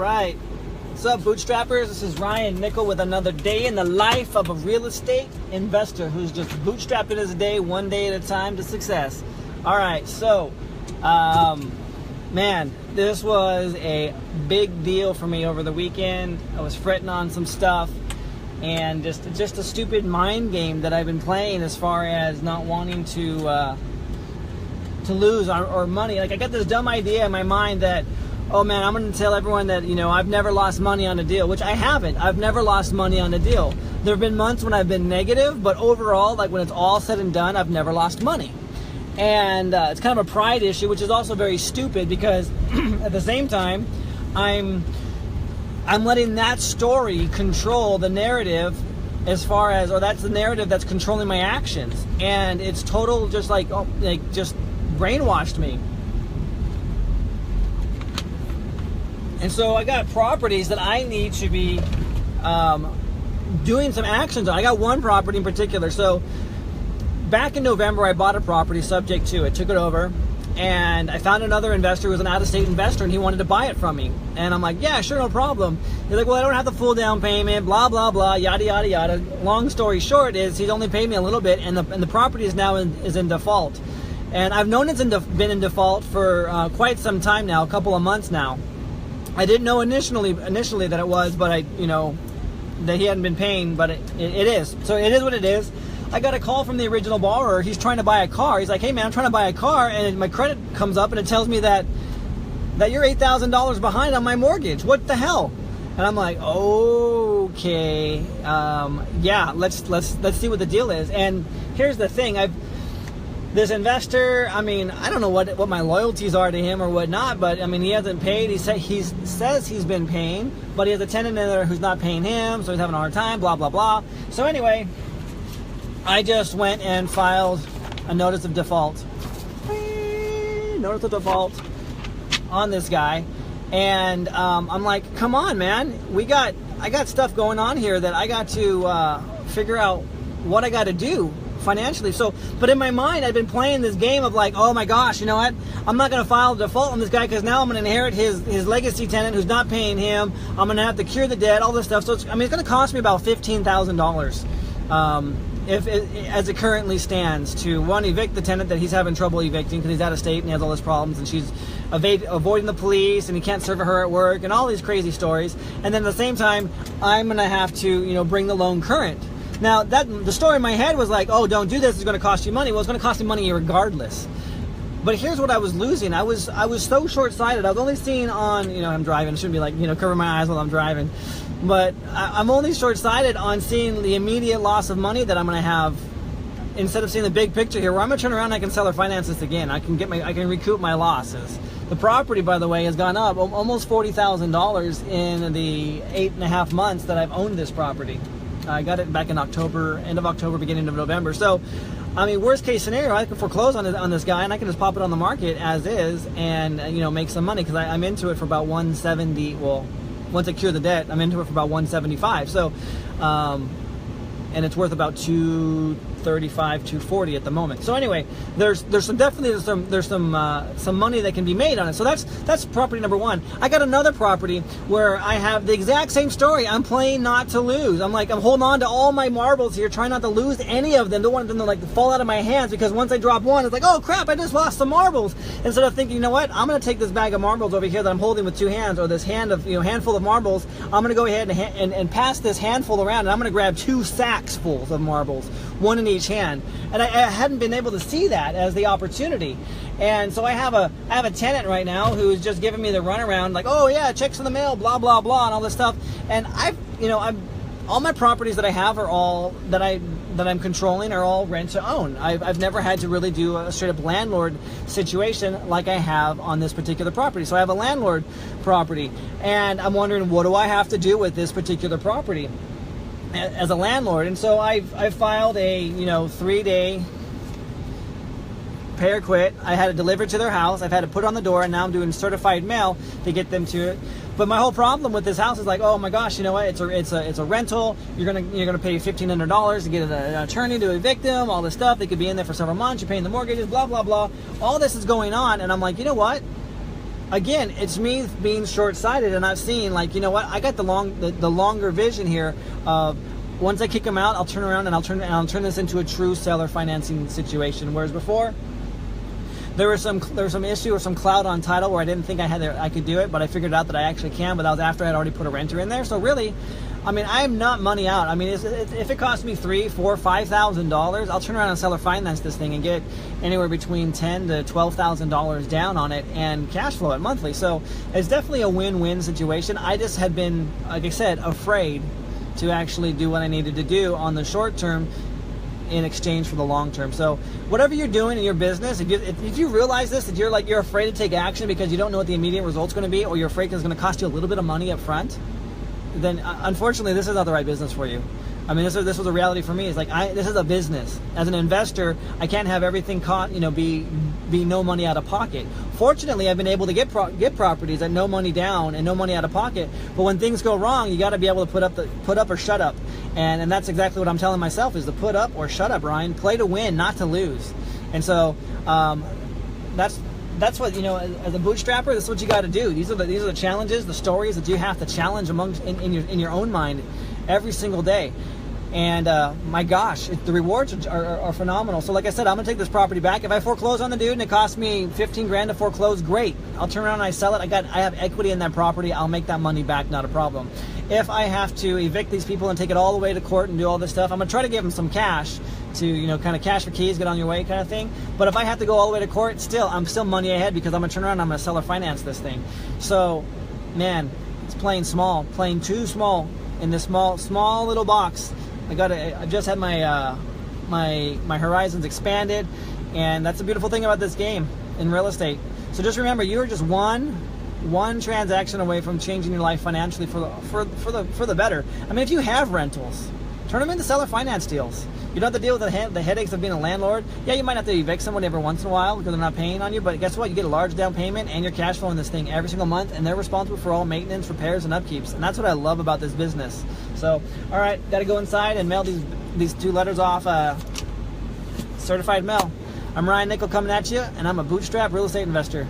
right. What's up, Bootstrappers? This is Ryan Nickel with another day in the life of a real estate investor who's just bootstrapping his day one day at a time to success. All right, so, man, this was a big deal for me over the weekend. I was fretting on some stuff and just a stupid mind game that I've been playing as far as not wanting to lose or money. Like, I got this dumb idea in my mind that, oh man, I'm going to tell everyone that, I've never lost money on a deal, which I haven't. I've never lost money on a deal. There have been months when I've been negative, but overall, like when it's all said and done, I've never lost money. And it's kind of a pride issue, which is also very stupid because at the same time, I'm letting that story control the narrative as far as, or that's the narrative that's controlling my actions. And it's total just just brainwashed me. And so I got properties that I need to be doing some actions on. I got one property in particular. So back in November, I bought a property subject to it, took it over, and I found another investor who was an out-of-state investor, and he wanted to buy it from me. And I'm like, yeah, sure, no problem. He's like, well, I don't have the full down payment, blah, blah, blah, yada, yada, yada. Long story short is he's only paid me a little bit, and the property is now is in default. And I've known it's been in default for quite some time now, a couple of months now. I didn't know initially that it was, but that he hadn't been paying, but it is. So it is what it is. I got a call from the original borrower. He's trying to buy a car. He's like, hey man, I'm trying to buy a car, and my credit comes up and it tells me that you're $8,000 behind on my mortgage. What the hell? And I'm like, okay, yeah, let's see what the deal is. And here's the thing, this investor, I don't know what my loyalties are to him or whatnot, but he hasn't paid. He says he's been paying, but he has a tenant in there who's not paying him, so he's having a hard time, blah, blah, blah. So anyway, I just went and filed a notice of default. Notice of default on this guy. And I'm like, come on, man. I got stuff going on here that I got to figure out what I got to do financially. So, but in my mind, I've been playing this game of like, oh my gosh, you know what? I'm not going to file a default on this guy because now I'm going to inherit his legacy tenant who's not paying him. I'm going to have to cure the debt, all this stuff. So it's going to cost me about $15,000 as it currently stands to one, evict the tenant that he's having trouble evicting because he's out of state and he has all his problems, and she's avoiding the police and he can't serve her at work and all these crazy stories. And then at the same time, I'm going to have to bring the loan current. Now, the story in my head was like, oh, don't do this, it's going to cost you money. Well, it's going to cost me money regardless. But here's what I was losing. I was so short-sighted. I was only seeing on, I'm driving. I shouldn't be like, cover my eyes while I'm driving. But I'm only short-sighted on seeing the immediate loss of money that I'm going to have instead of seeing the big picture here, where I'm going to turn around and I can sell or finance this again. I can recoup my losses. The property, by the way, has gone up almost $40,000 in the 8.5 months that I've owned this property. I got it back in October, end of October, beginning of November. So, worst case scenario, I can foreclose on this guy and I can just pop it on the market as is and, make some money because I'm into it for about $170. Well, once I cure the debt, I'm into it for about $175. So, and it's worth about $235, $240 at the moment. So anyway, there's some money that can be made on it. So that's property number one. I got another property where I have the exact same story. I'm playing not to lose. I'm holding on to all my marbles here, trying not to lose any of them. Don't want them to fall out of my hands because once I drop one, it's like, oh crap, I just lost some marbles. Instead of thinking, you know what, I'm going to take this bag of marbles over here that I'm holding with two hands, or this handful of marbles. I'm going to go ahead and pass this handful around, and I'm going to grab 2 sacks full of marbles, one in each hand. And I hadn't been able to see that as the opportunity. And so I have a tenant right now who's just giving me the runaround, like, oh yeah, checks in the mail, blah blah blah, and all this stuff. And all my properties that I have are all that I'm controlling are all rent to own. I've never had to really do a straight up landlord situation like I have on this particular property. So I have a landlord property, and I'm wondering, what do I have to do with this particular property as a landlord? And so I've filed a 3-day pay or quit. I had it delivered to their house. I've had it put on the door, and now I'm doing certified mail to get them to it. But my whole problem with this house is like, oh my gosh, you know what? It's a rental. You're gonna pay $1,500 to get an attorney to evict them. All this stuff. They could be in there for several months. You're paying the mortgages. Blah blah blah. All this is going on, and I'm like, you know what? again, it's me being short-sighted and not seeing, like, you know what, I got the longer vision here of, once I kick them out, I'll turn around and I'll turn this into a true seller financing situation. Whereas before, there was some issue or some cloud on title where I didn't think I could do it, but I figured out that I actually can. But that was after I had already put a renter in there. So really, I mean, I am not money out. I mean, if it costs me $3,000, $4,000, $5,000, I'll turn around and seller finance this thing and get anywhere between $10,000 to $12,000 down on it and cash flow it monthly. So it's definitely a win-win situation. I just had been, like I said, afraid to actually do what I needed to do on the short term in exchange for the long term. So whatever you're doing in your business, if you realize this, that you're afraid to take action because you don't know what the immediate result's going to be, or you're afraid it's going to cost you a little bit of money up front, then unfortunately this is not the right business for you. I mean, this was a reality for me. It's like, this is a business. As an investor, I can't have everything be no money out of pocket. Fortunately, I've been able to get properties at no money down and no money out of pocket. But when things go wrong, you got to be able to put up or shut up. And that's exactly what I'm telling myself, is to put up or shut up, Ryan. Play to win, not to lose. And so that's what, as a bootstrapper, this is what you got to do. These are the challenges, the stories that you have to challenge in your own mind every single day. And my gosh, the rewards are phenomenal. So like I said, I'm gonna take this property back. If I foreclose on the dude and it costs me 15 grand to foreclose, great. I'll turn around and I sell it. I have equity in that property. I'll make that money back, not a problem. If I have to evict these people and take it all the way to court and do all this stuff, I'm gonna try to give them some cash to, kind of cash for keys, get on your way kind of thing. But if I have to go all the way to court, I'm still money ahead, because I'm gonna turn around and I'm gonna seller finance this thing. So, man, it's playing small, playing too small in this small little box. I just had my my horizons expanded, and that's the beautiful thing about this game in real estate. So just remember, you're just one transaction away from changing your life financially for the better. I mean, if you have rentals, turn them into seller finance deals. You don't have to deal with the headaches of being a landlord. Yeah, you might have to evict someone every once in a while because they're not paying on you, but guess what? You get a large down payment and you're cash flowing this thing every single month, and they're responsible for all maintenance, repairs, and upkeeps. And that's what I love about this business. So, all right, got to go inside and mail these 2 letters off, certified mail. I'm Ryan Nickel coming at you, and I'm a bootstrap real estate investor.